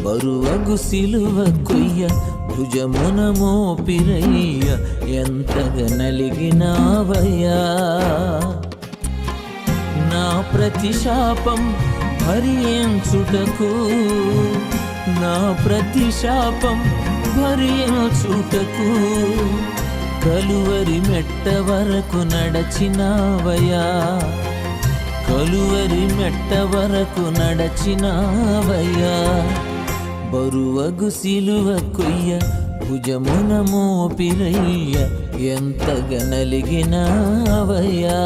బరువగు సిలువ కొయ్య భుజమున మోపిరయ్య ఎంతగా నలిగినావయ్యా. నా ప్రతి శాపం భరించుటకు, నా ప్రతి శాపం భరించుటకు కలువరి మెట్ట వరకు నడచినావయ్యా, కలువరి మెట్ట వరకు నడచినావయ్యా. బరువగు సిలువ కొయ్య భుజమున మోపిరయ్య ఎంతగా నలిగినావయ్యా.